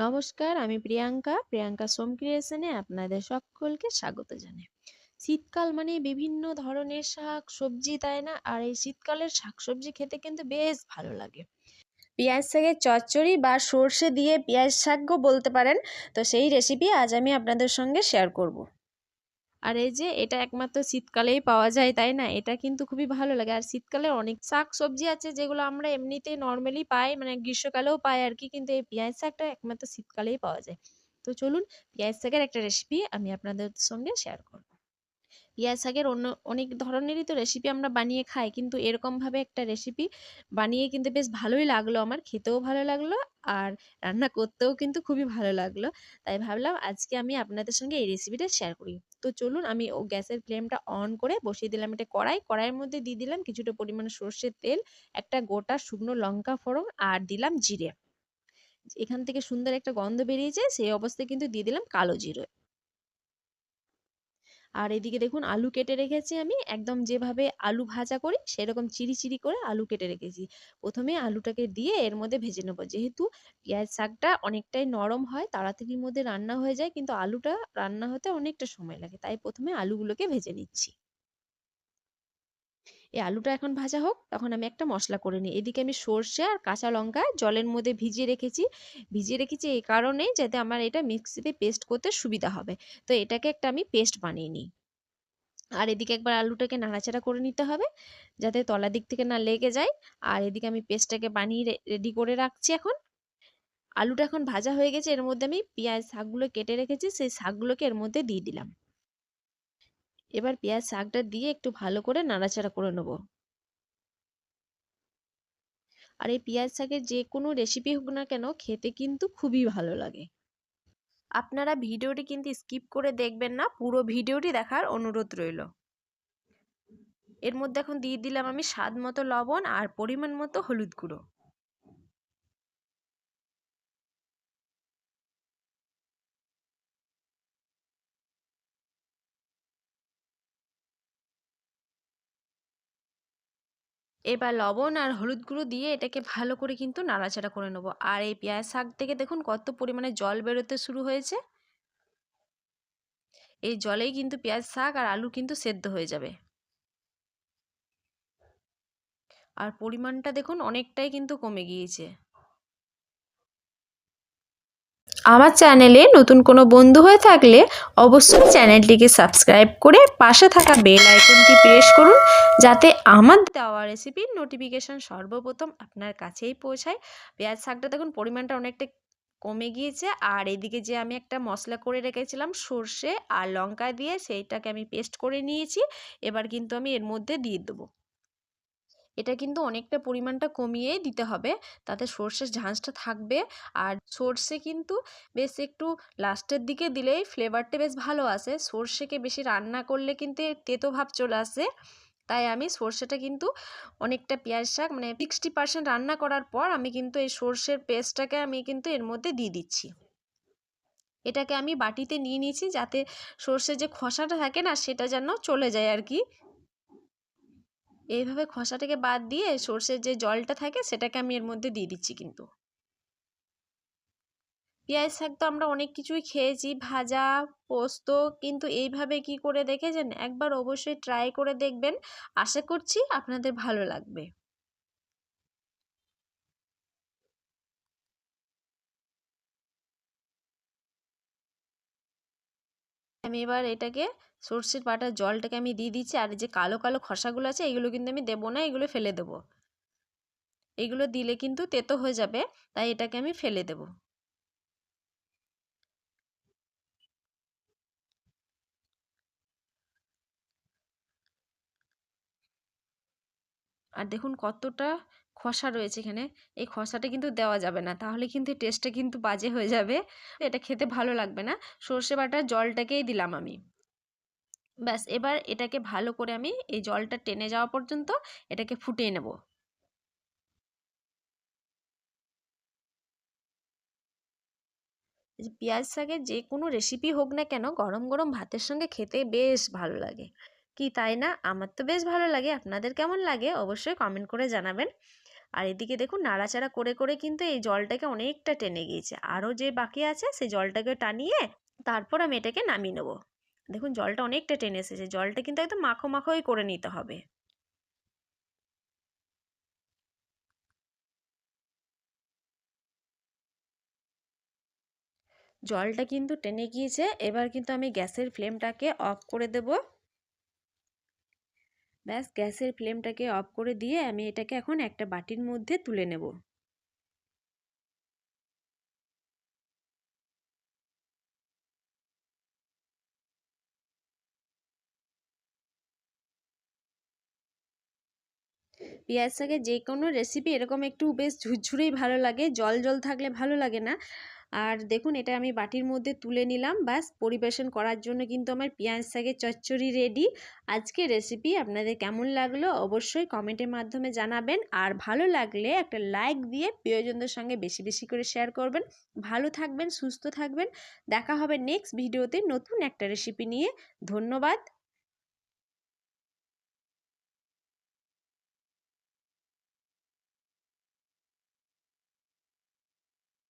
নমস্কার, আমি প্রিয়াঙ্কা সোম ক্রিয়েশনে আপনাদের সকলকে স্বাগত জানাই। শীতকাল মানে বিভিন্ন ধরনের শাক সবজি, তাই না? আর এই শীতকালের শাকসবজি খেতে কিন্তু বেশ ভালো লাগে। পেঁয়াজ শাকের চচ্চড়ি বা সর্ষে দিয়ে পেঁয়াজ শাকও বলতে পারেন। তো সেই রেসিপি আজ আমি আপনাদের সঙ্গে শেয়ার করব। আর এই যে এটা একমাত্র শীতকালেই পাওয়া যায়, তাই না? এটা কিন্তু খুবই ভালো লাগে। আর শীতকালে অনেক শাক সবজি আছে যেগুলো আমরা এমনিতেই নর্মালি পাই, মানে গ্রীষ্মকালেও পাই আর কি, কিন্তু এই পেঁয়াজ শাকটা একমাত্র শীতকালেই পাওয়া যায়। তো চলুন, পেঁয়াজ শাকের একটা রেসিপি আমি আপনাদের সঙ্গে শেয়ার করব। পিয়াজ শাকের অন্য অনেক ধরনেরই তো রেসিপি আমরা বানিয়ে খাই, কিন্তু এরকমভাবে একটা রেসিপি বানিয়ে কিন্তু বেশ ভালোই লাগলো, আমার খেতেও ভালো লাগলো আর রান্না করতেও কিন্তু খুবই ভালো লাগলো। তাই ভাবলাম আজকে আমি আপনাদের সঙ্গে এই রেসিপিটা শেয়ার করি। তো চলুন, আমি গ্যাসের ফ্লেমটা অন করে বসিয়ে দিলাম একটা কড়াইয়ের মধ্যে দিয়ে দিলাম কিছুটা পরিমাণে সর্ষের তেল, একটা গোটা শুকনো লঙ্কা ফোড়ন আর দিলাম জিরে। এখান থেকে সুন্দর একটা গন্ধ বেরিয়েছে, সেই অবস্থায় কিন্তু দিয়ে দিলাম কালো জিরে। আর এদিকে দেখুন, আলু কেটে রেখেছি আমি, একদম যেভাবে আলু ভাজা করি সেরকম চিরি চিরি করে আলু কেটে রেখেছি। প্রথমে আলুটাকে দিয়ে এর মধ্যে ভেজে নেবো, যেহেতু পেঁয়াজ শাকটা অনেকটাই নরম হয়, তাড়াতাড়ির মধ্যে রান্না হয়ে যায়, কিন্তু আলুটা রান্না হতে অনেকটা সময় লাগে, তাই প্রথমে আলুগুলোকে ভেজে নিচ্ছি। এই আলুটা এখন ভাজা হোক, তখন আমি একটা মশলা করে নিই। এদিকে আমি সর্ষে আর কাঁচা লঙ্কা জলের মধ্যে ভিজিয়ে রেখেছি এই কারণে যাতে আমার এটা মিক্সিতে পেস্ট করতে সুবিধা হবে। তো এটাকে একটা আমি পেস্ট বানিয়ে নিই। আর এদিকে একবার আলুটাকে নাড়াচাড়া করে নিতে হবে যাতে তলার দিক থেকে না লেগে যায়। আর এদিকে আমি পেস্টটাকে বানিয়ে রেডি করে রাখছি এখন। আলুটা এখন ভাজা হয়ে গেছে, এর মধ্যে আমি পেঁয়াজ শাকগুলো কেটে রেখেছি, সেই শাকগুলোকে এর মধ্যে দিয়ে দিলাম। এবার পেঁয়াজ শাকটা দিয়ে একটু ভালো করে নাড়াচাড়া করে নেব। আর এই পেঁয়াজ শাকের যে কোনো রেসিপি হোক না কেন, খেতে কিন্তু খুবই ভালো লাগে। আপনারা ভিডিওটি কিন্তু স্কিপ করে দেখবেন না, পুরো ভিডিওটি দেখার অনুরোধ রইল। এর মধ্যে এখন দিয়ে দিলাম আমি স্বাদ মতো লবণ আর পরিমাণ মতো হলুদ গুঁড়ো। এবার লবণ আর হলুদ গুঁড়ো দিয়ে এটাকে ভালো করে কিন্তু নাড়াচাড়া করে নেবো। আর এই পেঁয়াজ শাক থেকে দেখুন কত পরিমাণে জল বেরোতে শুরু হয়েছে। এই জলেই কিন্তু পেঁয়াজ শাক আর আলু কিন্তু সেদ্ধ হয়ে যাবে। আর পরিমাণটা দেখুন অনেকটাই কিন্তু কমে গিয়েছে। আমার চ্যানেলে নতুন কোনো বন্ধু হয়ে থাকলে অবশ্যই চ্যানেলটিকে সাবস্ক্রাইব করে পাশে থাকা বেল আইকনটি প্রেস করুন, যাতে আমার দেওয়া রেসিপির নোটিফিকেশন সর্বপ্রথম আপনার কাছেই পৌঁছায়। পেঁয়াজ শাকটা দেখুন পরিমাণটা অনেকটা কমে গিয়েছে। আর এদিকে যে আমি একটা মশলা করে রেখেছিলাম সর্ষে আর লঙ্কা দিয়ে, সেইটাকে আমি পেস্ট করে নিয়েছি। এবার কিন্তু আমি এর মধ্যে দিয়ে দেবো। এটা কিন্তু অনেকটা পরিমাণটা কমিয়েই দিতে হবে, তাতে সর্ষের ঝাঁঝটা থাকবে। আর সর্ষে কিন্তু বেশ একটু লাস্টের দিকে দিলেই ফ্লেভারটা বেশ ভালো আসে। সর্ষেকে বেশি রান্না করলে কিন্তু তেতো ভাব চলে আসে। তাই আমি সর্ষেটা কিন্তু অনেকটা পেঁয়াজ শাক মানে 60% রান্না করার পর আমি কিন্তু এই সর্ষের পেস্টটাকে আমি কিন্তু এর মধ্যে দিয়ে দিচ্ছি। এটাকে আমি বাটিতে নিয়ে নিয়েছি যাতে সর্ষের যে খোসাটা থাকে না সেটা যেন চলে যায় আর কি। এইভাবে খোসাটাকে বাদ দিয়ে সর্ষের যে জলটা থাকে সেটাকে আমি এর মধ্যে দিয়ে দিচ্ছি কিন্তু। পেঁয়াজ শাক তো আমরা অনেক কিছুই খেয়েছি, ভাজা, পোস্ত, কিন্তু এইভাবে কি করে দেখেছেন? একবার অবশ্যই ট্রাই করে দেখবেন, আশা করছি আপনাদের ভালো লাগবে। আমি এবার এটাকে সর্ষের বাটার জলটাকে আমি দিয়ে দিচ্ছি। আর যে কালো কালো খোসাগুলো আছে এগুলো কিন্তু আমি দেবো না, এগুলো ফেলে দেবো। এগুলো দিলে কিন্তু তেতো হয়ে যাবে, তাই এটাকে আমি ফেলে দেবো। আর দেখুন কতটা খোসা রয়েছে এখানে। এই খোসাটা কিন্তু দেওয়া যাবে না, তাহলে কিন্তু টেস্টটা কিন্তু বাজে হয়ে যাবে, এটা খেতে ভালো লাগবে না। সর্ষে বাটার জলটাকেই দিলাম আমি। ব্যাস, এবার এটাকে ভালো করে আমি এই জলটা টেনে যাওয়া পর্যন্ত এটাকে ফুটিয়ে নেব। এই যে পেঁয়াজ শাকের যে কোনো রেসিপি হোক না কেন, গরম গরম ভাতের সঙ্গে খেতে বেশ ভালো লাগে, কি তাই না? আমার তো বেশ ভালো লাগে, আপনাদের কেমন লাগে অবশ্যই কমেন্ট করে জানাবেন। আর এদিকে দেখুন নাড়াচাড়া করে করে কিন্তু এই জলটাকে অনেকটা টেনে গিয়েছে। আরও যে বাকি আছে সেই জলটাকে টানিয়ে তারপর আমি এটাকে নামিয়ে নেবো। দেখুন জলটা অনেকটা টেনে এসেছে, জলটা কিন্তু একদম মাখো মাখোই করে নিতে হবে। জলটা কিন্তু টেনে গিয়েছে, এবার কিন্তু আমি গ্যাসের ফ্লেমটাকে অফ করে দেব। ব্যাস গ্যাসের ফ্লেমটাকে অফ করে দিয়ে আমি এটাকে এখন একটা বাটির মধ্যে তুলে নেব। পেঁয়াজ শাকের যে কোনো রেসিপি এরকম একটু বেশ ঝুরঝুরেই ভালো লাগে, জল জল থাকলে ভালো লাগে না। আর দেখুন এটা আমি বাটির মধ্যে তুলে নিলাম, ব্যাস পরিবেশন করার জন্য কিন্তু আমার পেঁয়াজ শাকের চচ্চড়ি রেডি। আজকে রেসিপি আপনাদের কেমন লাগলো অবশ্যই কমেন্টের মাধ্যমে জানাবেন, আর ভালো লাগলে একটা লাইক দিয়ে প্রিয়জনদের সঙ্গে বেশি বেশি করে শেয়ার করবেন। ভালো থাকবেন, সুস্থ থাকবেন, দেখা হবে নেক্সট ভিডিওতে নতুন একটা রেসিপি নিয়ে। ধন্যবাদ।